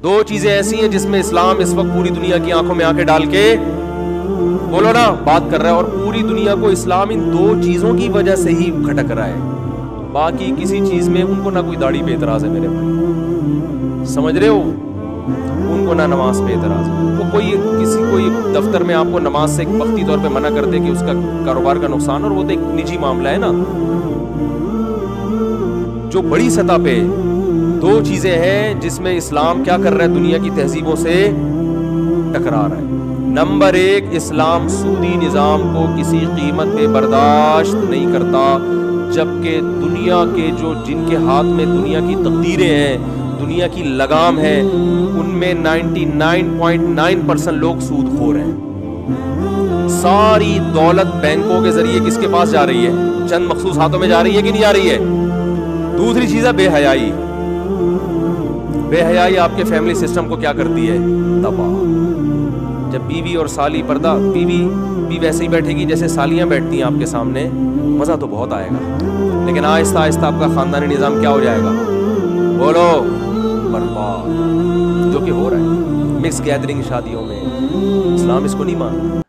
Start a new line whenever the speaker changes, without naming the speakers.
دو چیزیں ایسی ہیں جس میں اسلام اس وقت پوری دنیا کی آنکھوں میں آنکھیں ڈال کے بولو نا بات کر رہا ہے, اور پوری دنیا کو اسلام ان دو چیزوں کی وجہ سے ہی کھٹک رہا ہے. باقی کسی چیز میں ان کو نہ کوئی داڑھی پہ اعتراض ہے میرے بھائی, سمجھ رہے ہو, ان کو نہ نماز پہ اعتراض ہے. وہ کوئی دفتر میں آپ کو نماز سے ایک وقتی طور پہ منع کر دے کہ اس کا کاروبار کا نقصان, اور وہ تو ایک نجی معاملہ ہے نا. جو بڑی سطح پہ دو چیزیں ہیں جس میں اسلام کیا کر رہا ہے, دنیا کی تہذیبوں سے ٹکرا رہا ہے. نمبر ایک, اسلام سودی نظام کو کسی قیمت پہ برداشت نہیں کرتا, جبکہ دنیا کے جن کے ہاتھ میں دنیا کی تقدیریں ہیں, دنیا کی لگام ہے, ان میں 99.9% لوگ سود خور ہیں. ساری دولت بینکوں کے ذریعے کس کے پاس جا رہی ہے, چند مخصوص ہاتھوں میں جا رہی ہے کہ نہیں جا رہی ہے. دوسری چیز ہے بے حیائی. بے حیائی آپ کے فیملی سسٹم کو کیا کرتی ہے, تباہ. جب بیوی اور سالی پردہ, بیوی ویسے ہی بیٹھے گی جیسے سالیاں بیٹھتی ہیں آپ کے سامنے, مزہ تو بہت آئے گا, لیکن آہستہ آہستہ آپ کا خاندانی نظام کیا ہو جائے گا, بولو, برباد. جو کہ ہو رہا ہے مکس گیدرنگ شادیوں میں. اسلام اس کو نہیں مانتا.